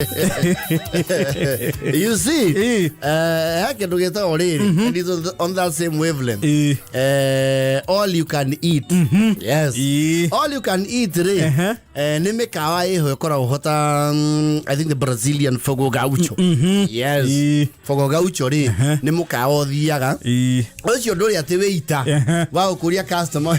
You see, I can get already. And it's on that same wavelength. All you can eat. Yes. All you can eat, Nime kawaii hokora hota. I think the Brazilian fogo gaucho. Yes. Fogo gaucho re. Nimo kao diaga. What's your dory at the waiter? Wow, Korea customer.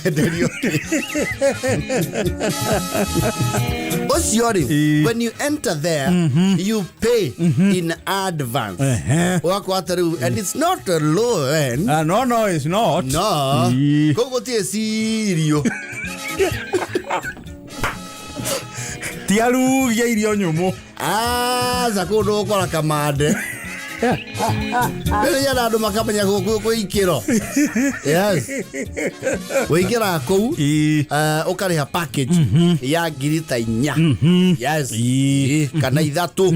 What's your when you enter there, you pay in advance. And it's not a low end. No, it's not. No. Go to Sirio. Tialu ya irio nyumu. Zakodo kwa kamade. Ele yana do makamanya ko ikiro. Yes. We ikira ko okari ha package ya girita inya. Yes. Kana ithatu.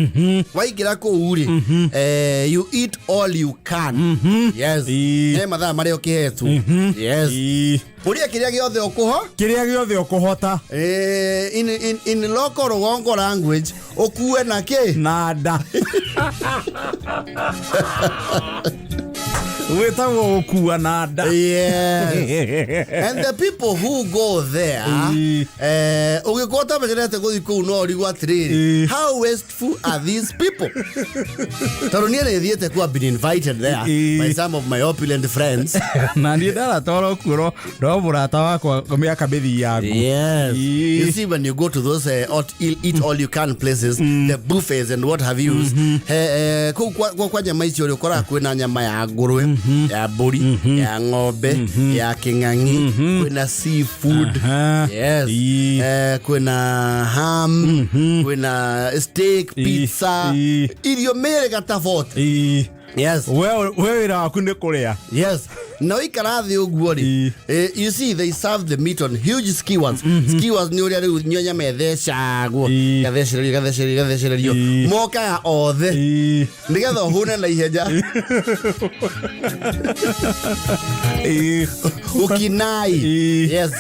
We ikira ko uri. You eat all you can. Yes. Mathaa mari okihetu. Yes. Puria kiria giothe okuho? Kiria giothe okuhota. In local Rongo language, okue na ke? Nada. Yes. And the people who go there, how wasteful are these people? I've been invited there by some of my opulent friends. Yes. You see, when you go to those eat all you can places, the buffets and what have you, kuna nyama ya nguruwe, ya buri, ya ng'ombe, ya king'ang'i, kuna seafood, yes, kuna ham, kuna steak, pizza, irio mere gatafoti. Yes. Where are kunde korea? Yes. No ikarathi uguori. You see, they serve the meat on huge skewers. Skewers ni uri ari nyonya methesha guo. Gathecererio. Moka ya othe. Nigetha hune na iheja. Ukinai. Yes.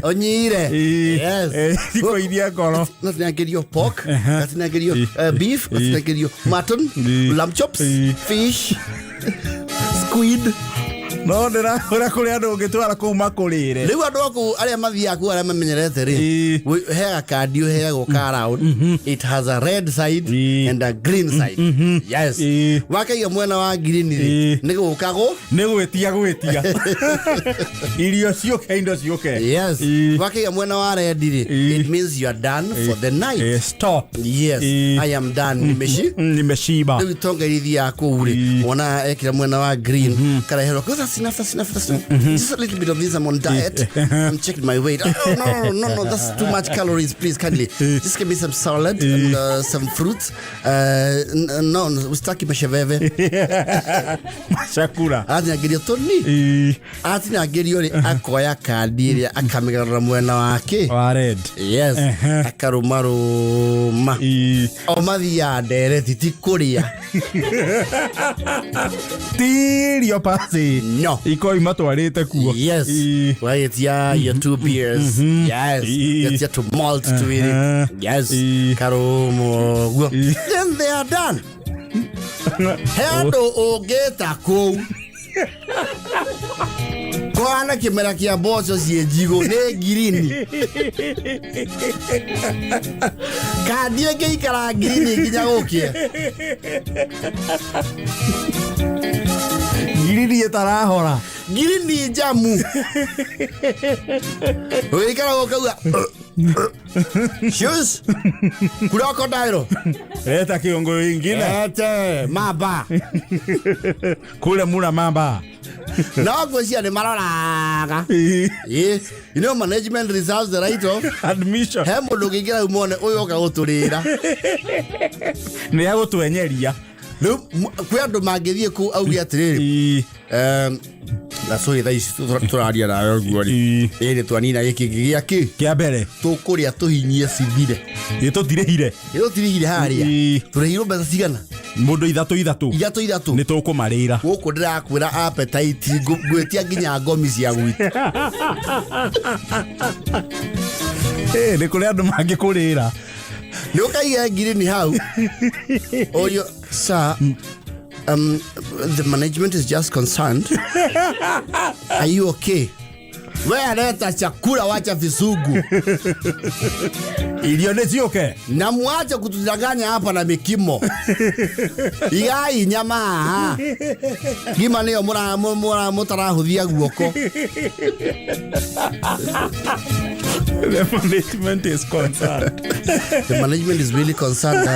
Onyire. Yes. Tiko idia koro. Natinagerio pork, natinagerio beef, natinagerio mutton, lamb chops, fish, squid. No, ndera kuria ndo ngitwara kuma kurire. Riu andu aku aria mathia ku aria mamenyerete ri. Hega card you hega go car around. It has a red side and a green side. Yes. Wakaiga mwena wa green ri. Nigo kago. Nigo etia. Irio cioke indo cioke. Yes. Wakaiga mwena wa red ri. It means you are done for the night. Stop. Yes. I am done. Nimeshiba. Riu tonga irithi yaku ri. Ona ekira mwena wa green. Karahero that's enough. Just a little bit of this. I'm on diet. I'm checking my weight. Oh, no, that's too much calories. Please, kindly. Just give me some salad and some fruits. No, ustaki masheveve. Mashakura. Atina gerio toni. Atina gerio ni akoya kadiri akamigara mwena wake. Red. Yes. Akarumaruma. Omathi ya ndere titikuria. Tirio pasi. No. Iko imatwarite kuo. Yes. Right, yeah, your 2 beers. Yes. Get your to malt to it. Yes. Karumo. Then they are done. Hendo ogeta ko. Kwana kimera kia bocho siejigo ne girini. Kadie ke ikara girini kinya gokie. Girini etarahora. Girini jamu. Wewe ikara gokaua. Shoes. Kuroko dairo. Eta kiongo ingine. Ete maba. Kule mura mamba. No, kwesi ane mararaga. You know, management reserves the right of admission. Hemo lugigira umone oyo ka guturira. Ni ya gutuenyeria. No, kwe andu mangithie ku augi atiriri. Na so ithai turaria na guori. Ere twanina giki giaki. Kia mbere. Tukuria tuhinyie cithire. Itotirehire. Itotirehire haria. Turehiro mbeca cigana. Mundu ithatu. Ni tukumarira. Guku ndirakwira appetite ngwetia nginya ngomi cia gwitu. Ni kuri andu mangikurira. Look at you getting how. Oh, you, sir. The management is just concerned. Are you okay? Wewe leta chakula, wacha visugu. Ilionezi okay. Na muache kutudanganya hapa na mikimo. Igai nyama. Gima niyo mutarahuthia guoko. The management is concerned. The management is really concerned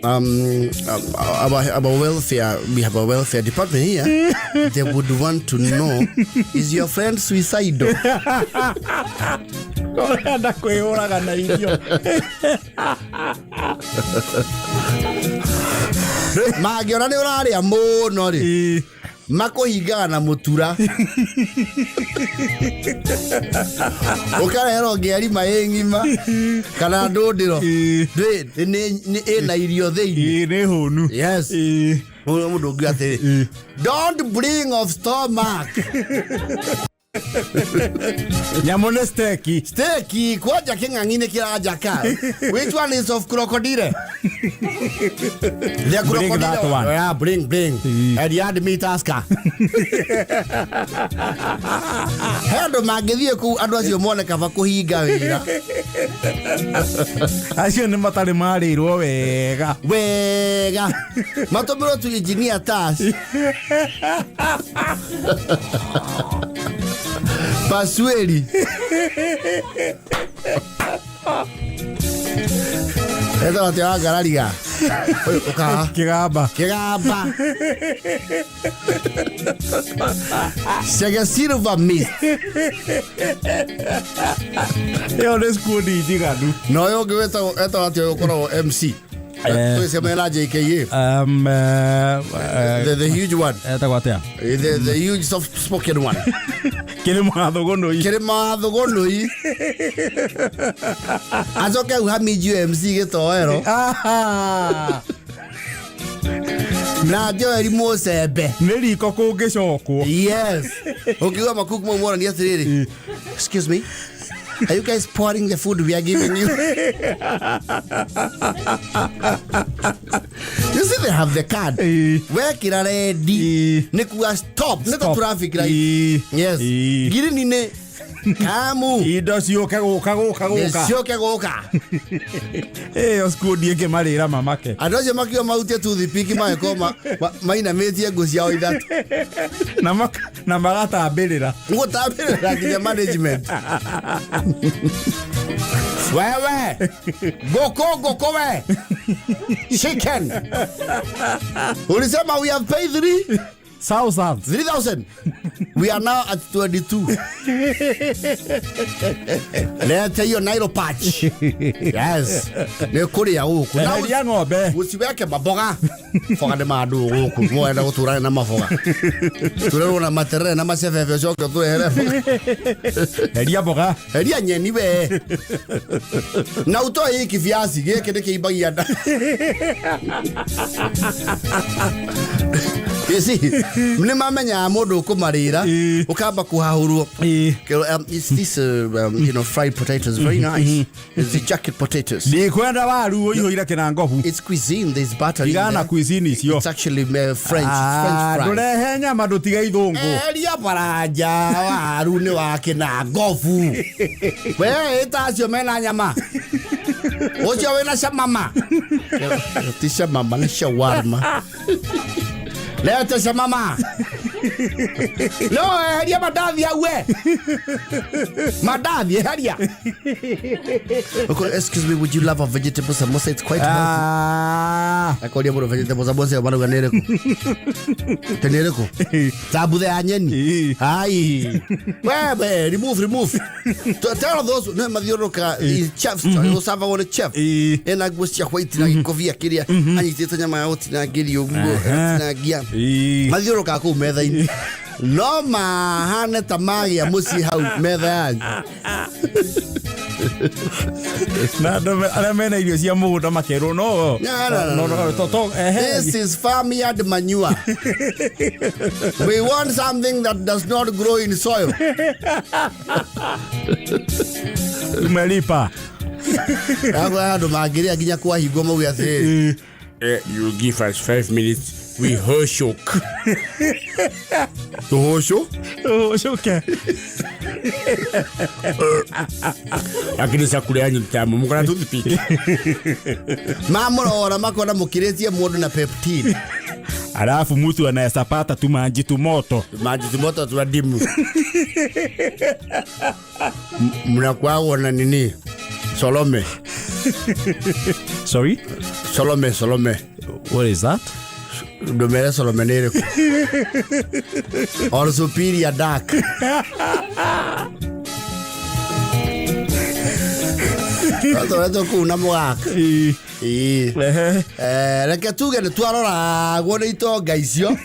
about welfare. We have a welfare department here. They would want to know, is your friend suicidal? Magiona ni uraria muno ri. Makohigaga na mutura. Ukarehera ngeri maengima kana ndundiro. Ni ena irio thei. Ni honu. Yes. Mundu ngate. Don't bring of stomach. Nyamone steaki. Steaki kwaja king'ang'ine kiraja ka. Which one is of crocodile? The crocodile. Bring that one. Yeah, bring. And you had meat asker. Hendo magithie ku andu acio mone kaba kuhinga wira. Acio ni matari marirwo wega. Matomero tu engineer task. Pasweli. Esa wate wa garariga. Oka. Kigamba. Sega silver mist. Yo les kudi digadu. No yo geweta eta wate okoro MC. The huge one. The huge soft spoken one. Kirimadhogonoi. Azoke uhamiji MC gitoero. Na joeri mosebe. Neri koko geshoko. Yes. Okiwa makuku mo mwana ni atiriri. Excuse me. Are you guys pouring the food we are giving you? You see they have the card. Where kira ready? Nikuwa stop. Niko traffic right. Yes. Giri nine. Kamu. Ido sioke goka. Sioke goka. Oskudi yake marira mamake. Adoje makio mautia tu thipiki maekoma. Maina metie ngosi yao ithatu. Na magata abirira. Ngota abirira kinya management. Wewe. Goko we. Chicken. Ulisema we have paid 3,000. We are now at 22. Let's tell you Nairo patch. Yes. Ne kuri ya huku. Ya ng'ombe. Usiweke maboga. Foga de madu huku. Ngoenda kutura na mafoga. Turero na matere na masefefe shoka tu here. Eria boga. Eria nyeni we. Na uto hiki viazi geke de kibagia da. You see, mnimamenya modo kumarira ukamba kuhahurwo. It's this fried potatoes, very nice. It's the jacket potatoes. Ni kwenda waru uyihoira kinangofu. It's cuisine, there's butter in there. Cuisine is yo. It's actually French fries. Ndore nyama ndutiga ithungu. Eria baraja waru ni wa kinangofu. We itacio mena nyama. Ocho wena shamama. Tisha mama ni shawarma. Leta shamama. No, haria madavi we. Madavi haria. Okay, excuse me, would you love a vegetable samosa? It's quite healthy. Akoli amoro vegetable samosa bana ganereko. Tenereko. Tabu de anyeni. Ai. Wewe, remove. Tell those no madioroka chefs, you sava one chef. Ena gustia white na kovia kiria. Anyiteta nyama ya oti na giri oguo na gia. Madioro kako metha ini. No mahane tamagi ya musi hau metha yanyu. Na aramena irio cia mugunda makero no. No. This is farmyard manure. We want something that does not grow in soil. Umelipa. Agwa ndo magiria ginya kwa higo mau ya say. You give us 5 minutes. We hoshok. Hosho? Hoshoke. Lakini sakule yanyu mtamu mukona toothpick. Mamoro makona mukiretie mundu na peptide. Alafu mtu anaweza pata tu maji tu moto tu dimu. Mnakuwa na nini? Solome. Sorry? Solome. What is that? Domere Solome nere. Or superior dark. Toto kuna mwaka. Reke tugende twarora gwone itonga icio.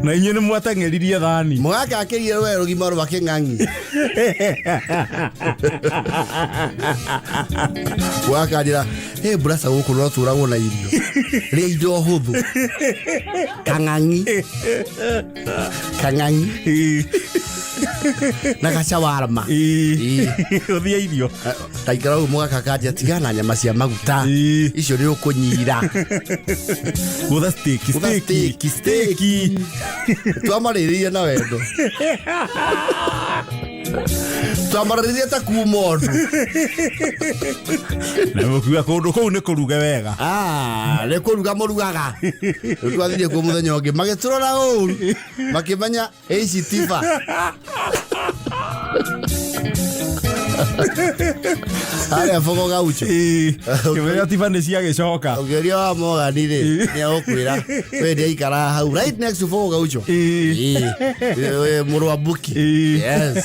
Na inyuĩ nĩ mwateng'eririe thani. Mwaka akĩrire we rũgima rwa kĩng'ang'i. Wakanjĩra brasa gũkũ no tũragwo na irio. Rĩa indo hũthũ. Kang'ang'i. Na gacawarma. Ũthia irio. Taikara ũguo mwaka kanjia tigana nyama cia maguta. Icio nĩ ũkũnyira. Gũtha steak. Twamarĩrĩrie na wendo. Twamarĩrĩrie ta kumondo. Na mũkiuga kũndũ kũu nĩ kũruge wega. Nĩ kũruga mũrugaga. Twathirie kuo mũthenya ũngĩ magĩtũrora ũru. Makĩmenya ici tiba. Haya fogo gaucho. Kĩmenya tiba nĩ ciagĩcoka. Ũgeria wa Morgan rĩ nĩ agũkwĩra we nĩ aikara hau right next to fogo gaucho. Mũrũ wa Buki. Yes.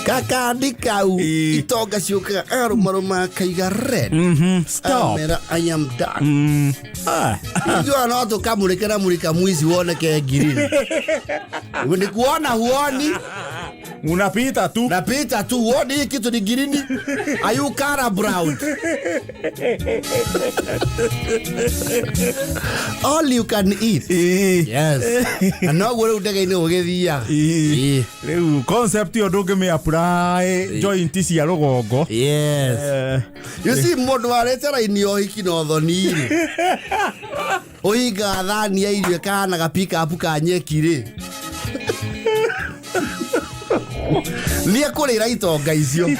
Kaka ndikau itonga ciũkaga arũmarũma kaiga red. Stop. I am done. Ndio no tukamũrĩkĩra mũrika mwizi woneke green. Ni kuona huoni. Unapita tu. Napita tu. Huoni kitu ni green. Are you cara brown? All you can eat. Yes. No gure udega-inĩ ũgĩthia. Rĩu concept yo ndũngĩmĩ apply joint cia rũgongo. Yes. You see mũndũ warĩte raini o hiki no thoni rĩ. Ũhinga thani ya irio kana ga pick up ka nyeki rĩ. Nia kũrĩra itonga icio. And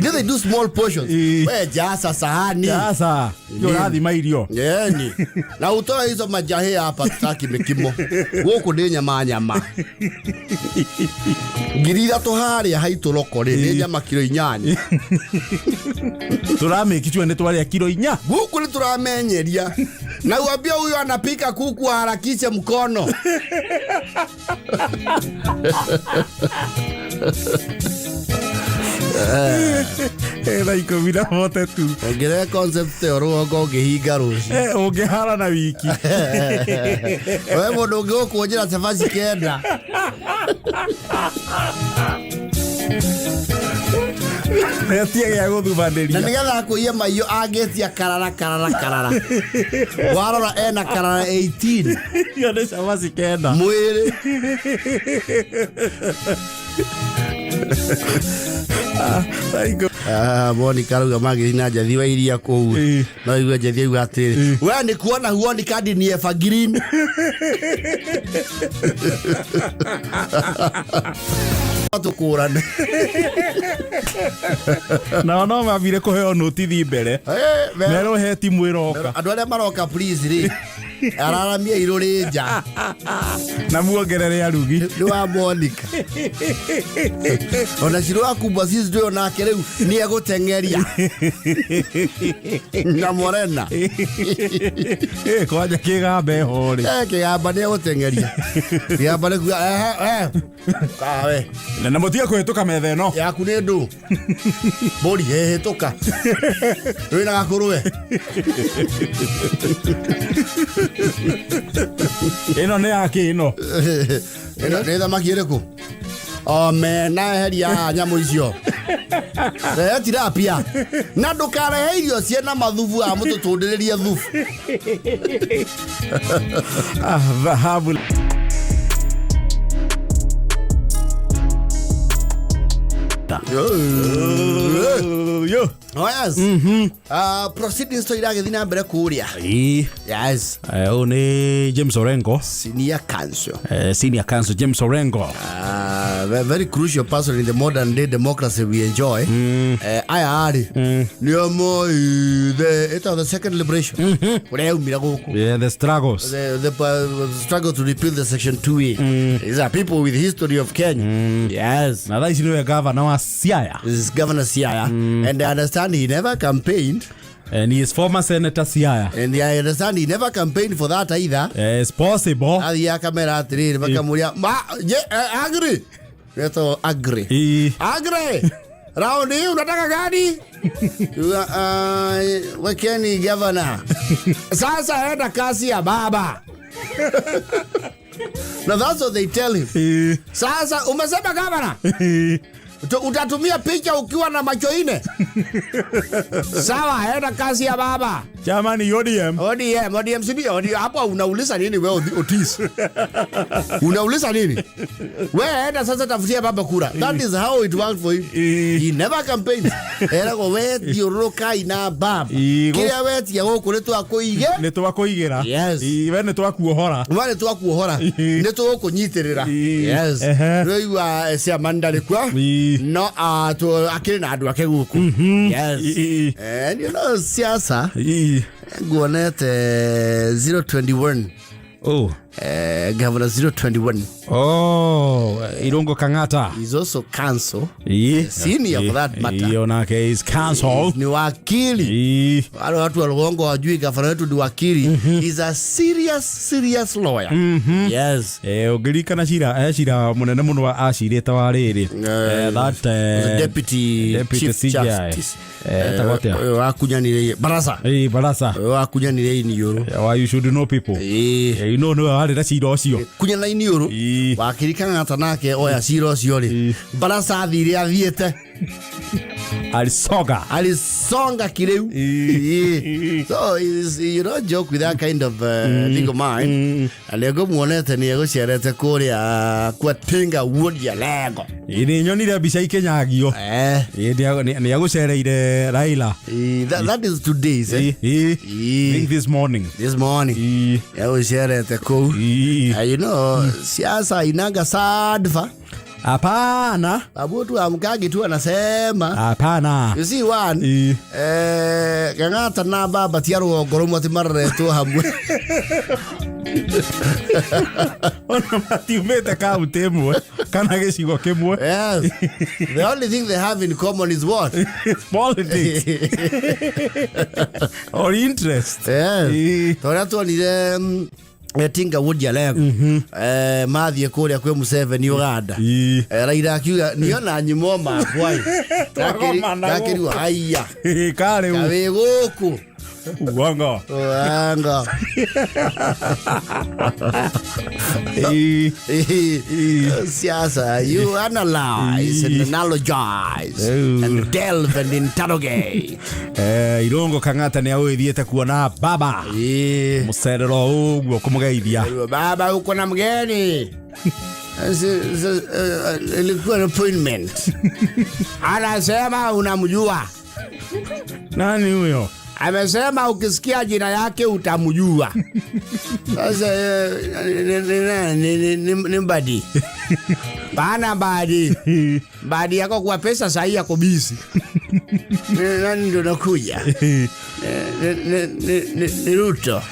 then they do small portions. We jasa sahani. Jasa. Yo rathima irio. Yeni. Na utoa hizo majahe hapa tutaki mikimo. Gũkũ nĩ nyama. Ngirira tũharĩa haitũroko rĩ nĩ nyama kilo 8. Turameki tu nĩ twarĩa kilo 4. Gũkũ nĩ turamenyeria. Na uambia huyo anapika kuku harakishe mkono. Like mina hote tu. Ngire concept ya rũgongo ngĩhinga rũciũ. Ũngĩhara na wiki. Wewe mũndũ ũngĩgũkũnjĩra cabaci kenda. Nĩatia gĩa gũthubanĩria. Na nĩgetha kũiya maiyo angĩtia karara. Warora ena karara 18. Yo nĩ cabaci kenda. Mwĩrĩ. Monica rauga magĩthina njathi wa iria kũu. No igwe njathi auga atĩrĩ. We nĩ kuona huoni kandi ni Eva Green. Tukũrane. Na no mabire kũheo notithi mbere. Merwo he timu ĩroka. Andũ arĩa maroka please rĩ. Araramia irũrĩ nja. Na muongerere arugi. Nĩ wa Monica. Ona ciro akubwa sisi ndio nake rĩu nĩ egũteng'eria. Na Morena. Kwanja kĩgamba hore. Kĩgamba nĩ egũteng'eria. Kĩgamba nĩ kuga kawe. Na mũtiga kũhĩtũka metha ĩno. Yaku nĩ ndũ. Mbũri hĩtũka. Wĩna gakũrũwe. Ĩno nĩ yake ĩno. Ĩno nĩ thamaki ĩrĩkũ? Omena heria nyamũ icio. Tilapia. Na ndũkarehe irio ciĩna mathubu a mũtũtũndĩrĩrie thubu. Dhahabu. Yo. Oh yes. Proceedings to irage thina mbere kuria. Yes. One James Orengo. Senior counsel. Senior counsel James Orengo. Very crucial person in the modern day democracy we enjoy. The second liberation. Yeah, the struggles. The struggle to repeal the Section 2A. These are people with history of Kenya. Yes. Now that is Governor Siaya. This is Governor Siaya. And I understand he never campaigned. And he is former Senator Siaya. And I understand he never campaigned for that either. It's possible. Agree. Agree. Raundi unataka gani? Wekeni governor. Sasa enda kasi ya baba. Now that's what they tell him. Sasa umesema governor? Utatumia picha ukiwa na macho ine. Sawa, enda kasi ya baba. Jamani ODM CB. Hapo unauliza nini wewe Otis? Unauliza nini? Wewe enda sasa tafutia baba kura. That is how it worked for him. He never campaigned. Era go weti uroka ina baba. Kile weti ya goko netu akoige. Netu akoigera. Yes. Iwe netu akuohora. Netu akuohora. Netu okonyitirira. Yes. Roi cia mandale kwa. No to akiri na andu ake guku. Yes. And you know siasa. Ng'onete 021. Oh. Governor 021. Oh, Gathaiya Kang'Ata. He's also counsel. Senior for that matter. Yonake is counsel. Ni wakili. Wale watu walongo wajui governor wetu ni wakili. He's a serious lawyer. Yes. Ogirika na shira munene muno wa ashire tawariri. That deputy chief justice. Wakunyanire barasa. Barasa. Wakunyanire ini yoro. Why you should know people. You know wale da shira ocio. Kunyana ini yoro. Wakili Kang'Ata nake oya shira ocio ri. Barasa thire athiete. Alisonga kireu. So you don't joke with that kind of legal mind. Alego muonete ni ego sherete kuria kwa tinga wood ya lego. Ini nyonire bica ikenyagio. Ni ego shereire Raila. That is today, this morning. Ego sherete ku. You know, siasa inaga sadfa. Hapana. Babu tu amkagi tu anasema. Hapana. You see one. Kang'Ata na baba tiaru goromo timarre tu hamwe. Ona matiumete ka utemu. Kana gecigo kimwe. Yes. The only thing they have in common is what? Politics. Or interest. Yes. Torato ni tinga wood ya lego. Mathie kuria kwe Museveni Uganda. Raila akiuga niona nyimo makwai. Nakiriwa haya. Kare kawe guku. Wanga. Siasa, you analyze and analogize and delve and interrogate. Gathaiya Kang'Ata ni awithiete kuona baba. Mucerero uguo kumugeithia. Baba uko na mgeni. Ilikuwa appointment. Anasema unamjua. Nani huyo? Amesema ukisikia jina yake utamjua. Sasa ni mbadi. Bana mbadi. Mbadi yako kwa pesa sahi yako busy. Nani ndo nakuja? Ni Ruto.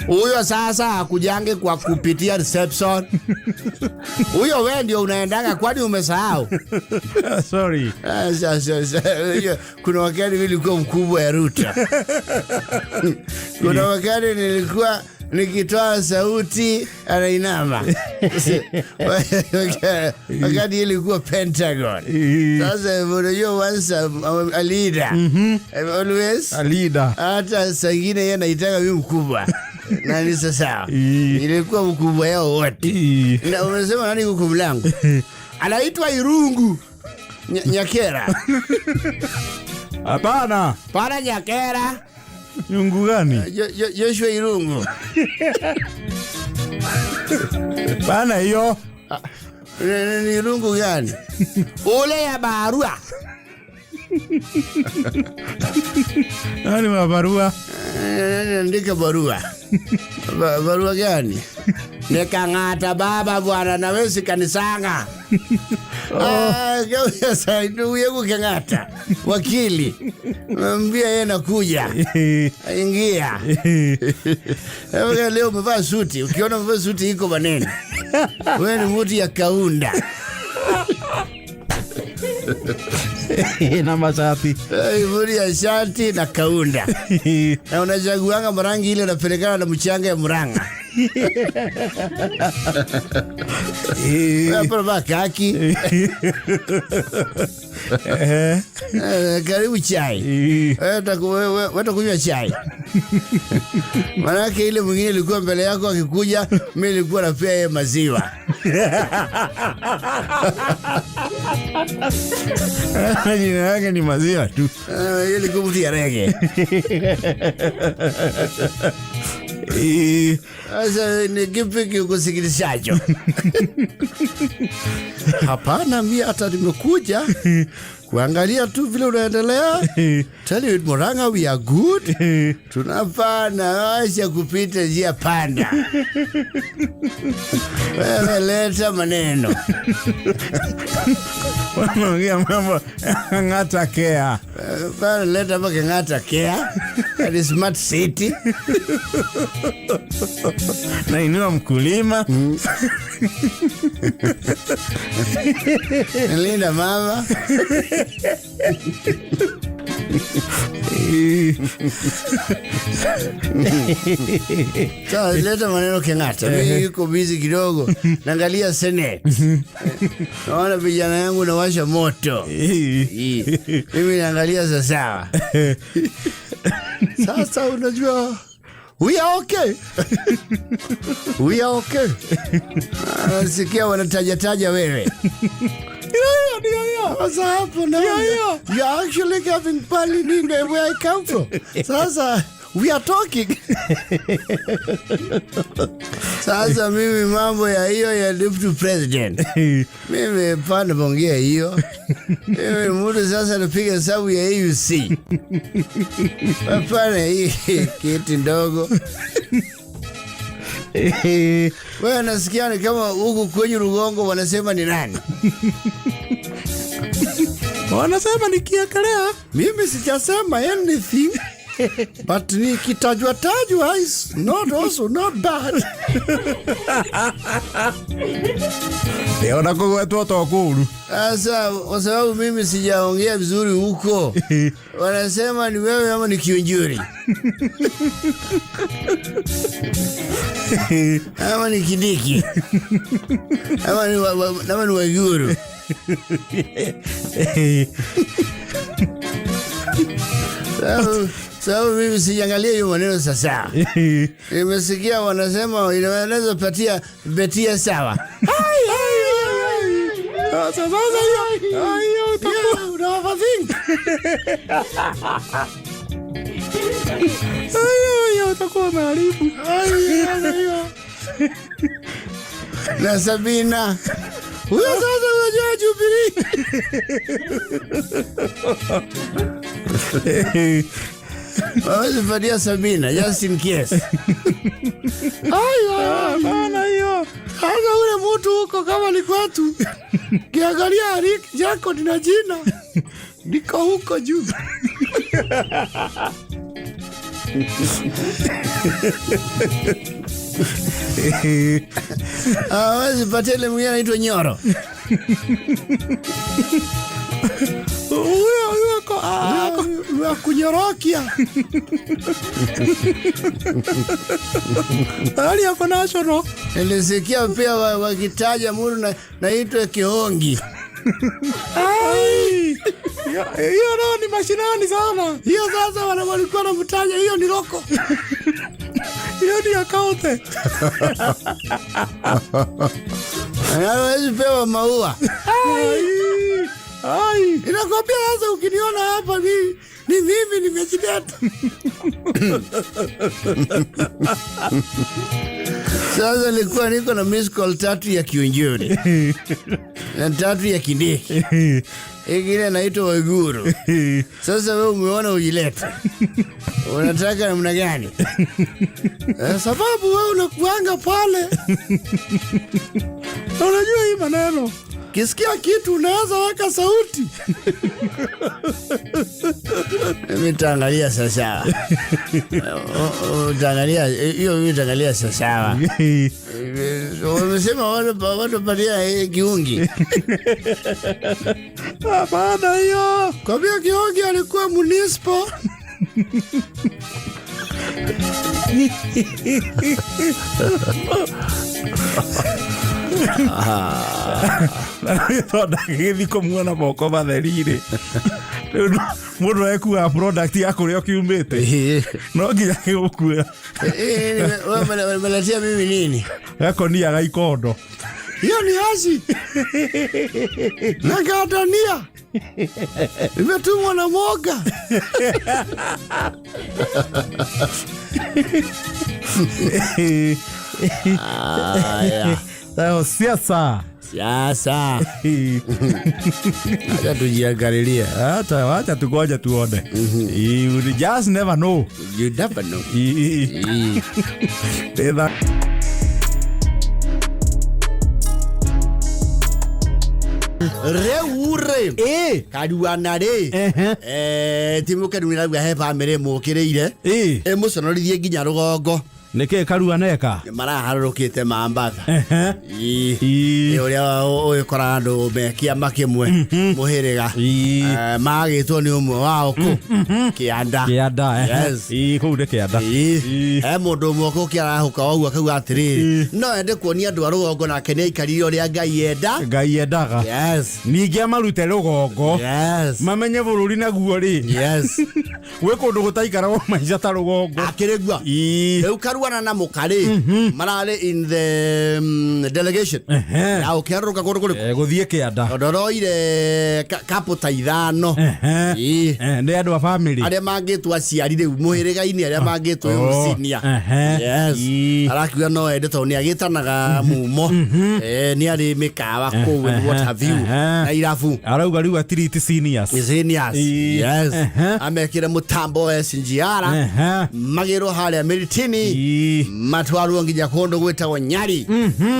Huyo sasa hakujange kwa kupitia reception. Huyo wewe ndio unaendaga kwani umesahau? Sorry. Kuna wakati nilikuwa mkubwa ya Ruto. Kuna wakati nilikuwa nikitoa sauti anainama. Wakati ilikuwa Pentagon. Sasa unajua once a leader. Always a leader. Hata sangine yeye anaitaka mimi mkubwa. Nani sasa? Ilikuwa mkubwa yao wote. Na unasema nani huko mlango? Anaitwa Irungu. Nyakera. Hapana. Para Nyakera. Irungu gani? Joshua Irungu. Bana hiyo. Ni rungu gani? Ule ya barua. Nani wa barua? Andika barua. Barua gani? Ni Kang'ata baba bwana na wewe kanisanga. Kwa sababu yeye Kang'ata wakili. Mwambie yeye nakuja. Ingia. Leo umevaa suti. Ukiona umevaa suti iko maneno. Wewe ni mtu ya kaunda. Na mashati. Muri ya shati na kaunda. Na unachaguanga marangi ile unapelekana na mchanga ya Murang'a. Hapa ba kaki. Karibu chai. Wewe kunywa chai. Manake ile mwingine ilikuwa mbele yako akikuja, mimi nilikuwa napea yeye maziwa. Jina yake ni maziwa tu. Ile ilikuwa mtu ya rege. Asa ni kipi kikusikilishacho? Hapana, mimi hata nimekuja kuangalia tu vile unaendelea. Tell you Murang'a we are good. Tunapana acha kupita njia panda. Wewe leta maneno. Wanaongea mambo Kang'ata care. Bana leta mpaka Kang'ata care. Ni smart city. Na inua mkulima. Linda mama. Sasa leta maneno Kang'ata. Mimi yuko busy kidogo. Naangalia Senate. Naona vijana yangu nawasha moto. Mimi naangalia sasa. Sasa unajua we are okay. We are okay. Sikia wanataja wewe. Sasa hapo na you are actually having pali in where I come from. Sasa we are talking. Sasa mimi mambo ya hiyo ya deputy president. Mimi pana bongea hiyo. Mimi muda sasa napiga hesabu ya AUC. Hapana hii kitu ndogo. Wewe nasikia ni kama huku kwenye Rugongo wanasema ni nani? Wanasema nikiakalea. Mimi sijasema anything. But nikitajwa is not bad. Leo nako watoto wakulu. Sasa kwa sababu mimi sijaongea vizuri huko. Wanasema ni wewe ama ni Kionjuri. Ama ni Kidiki. Ama ni Waiguru. Sababu mimi sijangalia hiyo maneno sasa. Nimesikia wanasema inaweza betia sawa. Sasa hiyo unaoverthink. Hiyo utakuwa maharibu. Na Sabina. Huyo sasa unajua Jubilee. Wawezi patia Sabina, just in case. Bana hiyo. Hata ule mtu huko kama ni kwetu. Kiangalia yako na jina. Niko huko juu. Wawezi patia ile mwingine anaitwa Nyoro. Huyo kunyorokia. Hali yako national. Nilisikia pia wakitaja mtu naitwa Kihongi. Hiyo nao ni mashinani sana. Hiyo sasa walikuwa wanamtaja, hiyo ni loko. Hiyo ni akaunte. Hawezi pewa maua. Inakwambia sasa ukiniona hapa ni mimi nimejileta. Sasa nilikuwa niko na miss call 3 ya Kionjoni na 3 ya Kindiki, ingine naitwa Waiguru. Sasa wewe umeona ujilete, unataka namna gani? Sababu wewe unakuanga pale, unajua hii maneno, kisikia kitu unaanza weka sauti. Mimi taangalia sasa. Taangalia hiyo, mimi taangalia sasa. Wamesema watu patia Kiungi. Hapana hiyo. Kwa hiyo Kiungi alikuwa municipal. Ndagithi kumwona moko matherire. Mundu ekuga product yako leo kiumite. No nginya gikukuira. Wewe umeletea mimi nini? Yako ni aga ikondo. Hiyo ni hazi. Na Gathaiya. Imetumwa na Moga. Sayo siasa. Siasa. Acha tujiangalilia. Acha tugoje tuone. You just never know. You never know. Reure Karuana re timuke niraga he family mukireire muconorithie nginya rugongo nike Karuana eka maraharurukite mambatha uria ukora andu mekia makimwe muhiriga magitwo ni umwe wao ku kianda yes ku de kianda mundu moko kiarahuka wau akauga atiriri no ende kuonia andu rugongo na kene ikarire uria Ngai endaga yes ningi amarute rugongo yes mamenye bururi naguo ri yes we kundu gutaikara wo maica ta rugongo akiregua riu Karuana na mukari marare in the delegation na ukiaruka kundu kuri guthie kianda ndoroire kaputa ithano ndi andu a family aria mangitwa ciari riu muhiriga-ini aria mangitwa senior yes arakiuga no ende to ni agitanaga mumo ni ari mikawa ku what have you na irafu arauga riu atiriti seniors yes amekire mutambo SNGR magiro haria Meritini matwaru nginya kundu gwitagwo Nyari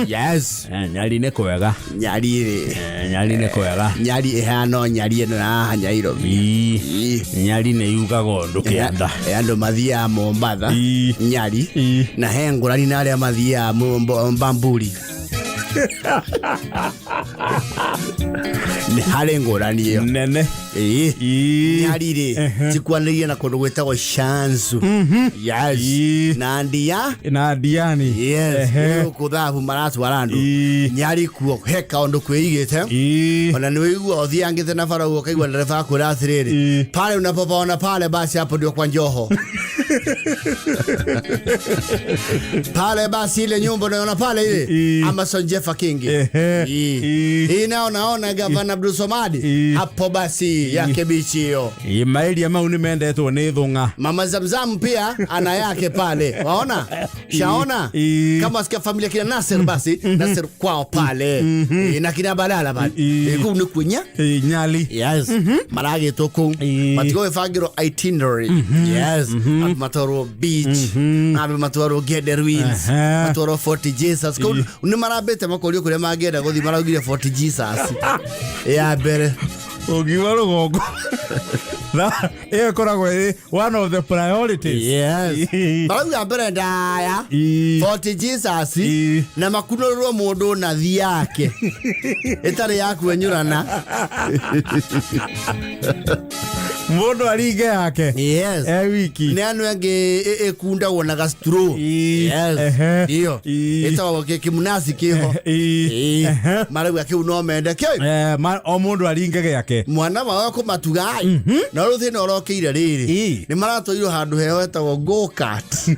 yes Nyari ne kwega Nyari ne kwega Nyari ehano Nyari eno na Nyairobi Nyari ne yugaga ndu kianda andu mathia Mombatha Nyari na hengurani na aria mathia Mbamburi ni hare ngorani iyo nene Nyarire tikwanirie na kundu gwetagwo Shanzu yes na Ndiani yes kuthabu maratwara andu Nyari kuo heka undu kwigite ona ni wigua othiangite na farau kaigwa ndereba kwira atiriri pale unapopaona pale basi hapo ndio kwa Njoho pale basi ile nyumba unaona pale ile Amazon Jeff King naona Gavana Abdul Somadi hapo basi yake bichi hiyo maili ya mauni mendetwo ni thunga Mama Zamzam pia ana yake pale waona shaona kama sikia familia kina Nasser basi Nasser kwao pale na kina Balala bali ku ni kunya Nyali yes marage toko matigo efagiro itinerary yes matoro beach matoro Gede Ruins matoro Fort Jesus ko ni marabete makori kure magenda gothi maragire Fort Jesus ya bere ogiwa rugongo na koragwo one of the priorities yes marauga mbere ndaya Fort Jesus na makunurwo mundu na thi yake itari yaku enyurana mundu aringe yake yes wiki ni anu enge ekunda wona gastro yes iyo itawo kimunasi kiho marauga kiu no mende ke o mundu aringe yake mwana wawe ko matugai na ruthi no rokeire riri ni maratoiro handu heo etawo go-kart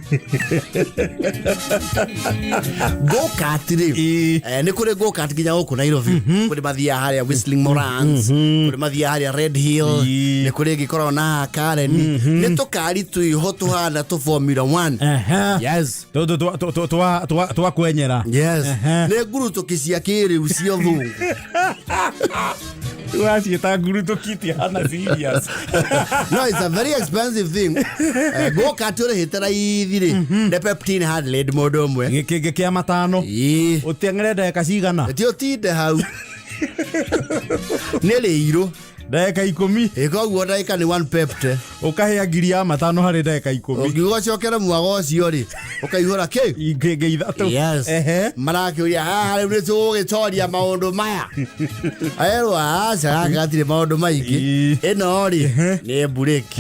go-kart ri ni kuri go-kart ginya guku Nairobi kuri mathia haria Whistling Morans kuri mathia haria Red Hill ni kuri gikoro na Karen ni tukari tuiho tuhana tu Formula 1 yes to kwenyera yes ne guru tukisia kiri ucio thungu wasi ta guru to kiti hana serious no it's a very expensive thing go katore hitara ithire the peptine had led modomwe ngeke kia matano utengere ndeka cigana ti otinde hau nele iro ndeka 10 ikoguo ndeka ni 1 pepte ukahea ngiri ya matano hari ndeka 10 ugicokera mwago ucio ri ukaihura ki ingege ithatu yes marakiuria haha riu ni tugitoria maundu maya aerwa aca gatire maundu maingi ino ri ni break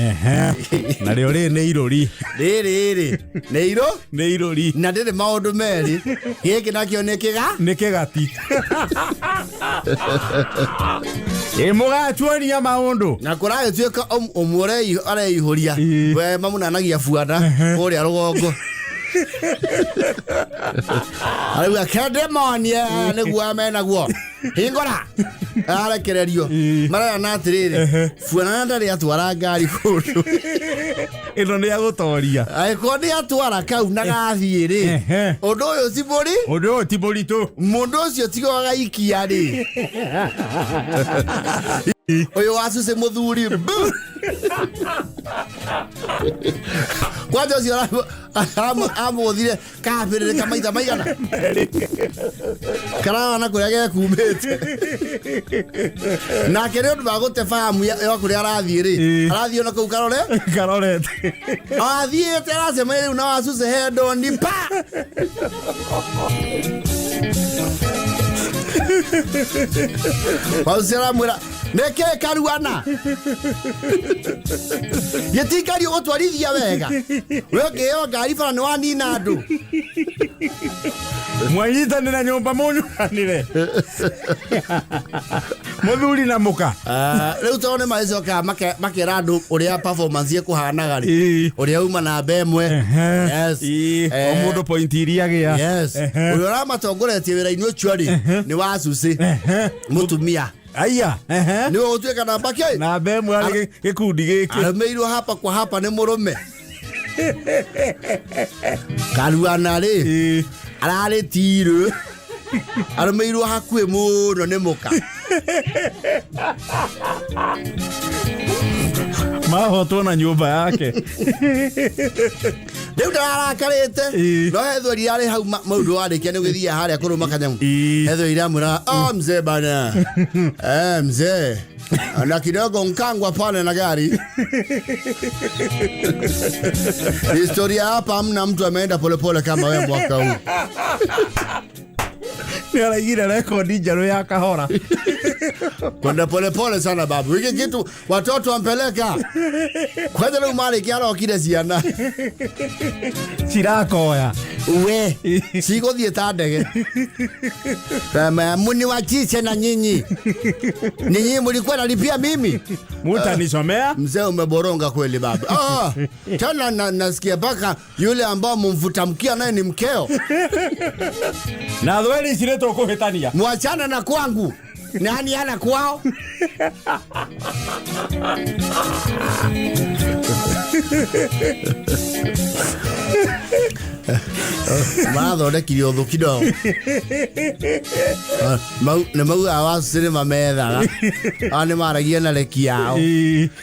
na rio ri ni irori riri ni irori na ndire maundu meri giki nakio ni kigati mugatuonia maundu na kurage tuika umure areihuria we mamunanagia fuada uria rugongo Aliwa kademonie niguo amenaguo hingora arekererio mara na atirire fuana ndari atwara ngari kundu ino ni agutoria aiko ni atwara kau na gathiiri undu uyu tiburi tu mundu ucio tigoga ikia ri oyo wasuse muthuri kwaje ucio amuthire kabirire kamaita maigana Karuana kuria gekumite na kere undu bagote famu yo kuria arathiri arathio na kau karorete athiete arasema riu na wasuse hedo ni pa Pausera mwira neke Karuana yetikari gutwarithia wega wegeo ngari bara ni wanina andu mwanyitanira nyumba munyukanire muthuri na muka riu tone maicoka makera andu uria performance ye kuhanaga ri uria uma na bemwe yes o mundu point iria gia yes uria ramatongoretie wira-ini ucio ri ni wasusi mutumia aya ni utuika namba ki na bemwe ari gikundi giki ameirwo hapa kwa hapa ni murume Karuana ri arari tiro arumeirwo hakue muno ni muka mahotwo na nyumba yake riu ndarakarite no hetho riari hau maundu warikia ni githia haria kuruma kanyamu hetho iramura mzee bana mzee na kidogo nkangwa pale na gari historia hapa hamna mtu ameenda polepole kama wewe mwaka huu ni araigire rekodi njeru ya kahora kwenda polepole sana babu hiki kitu watoto wampeleka kwanza leo mali kiaro kile ziana sirakoya we sigo dieta ndege kama muni wachiche na nyinyi mlikuwa nalipia mimi mutanisomea mzee umeboronga kweli baba tena nasikia baka yule ambao mumvuta mkia naye ni mkeo na dhweli sireto kuhetania muachana na kwangu nani ana kwao mathondekire uthu kidogo mau awasire mamethaga ani maragia na reki yao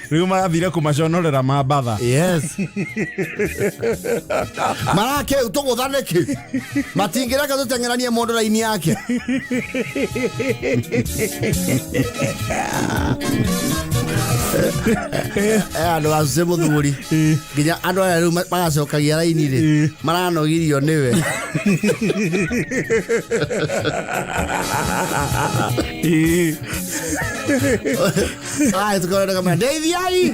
riu marathire kumaconorera mambatha yes marake utuguthaniki matingireka tutengeranie mundu raini yake andu acuse muthuri nginya andu aya riu magacokagia raini ri maranogirio niwe ai tukore kama Deithiai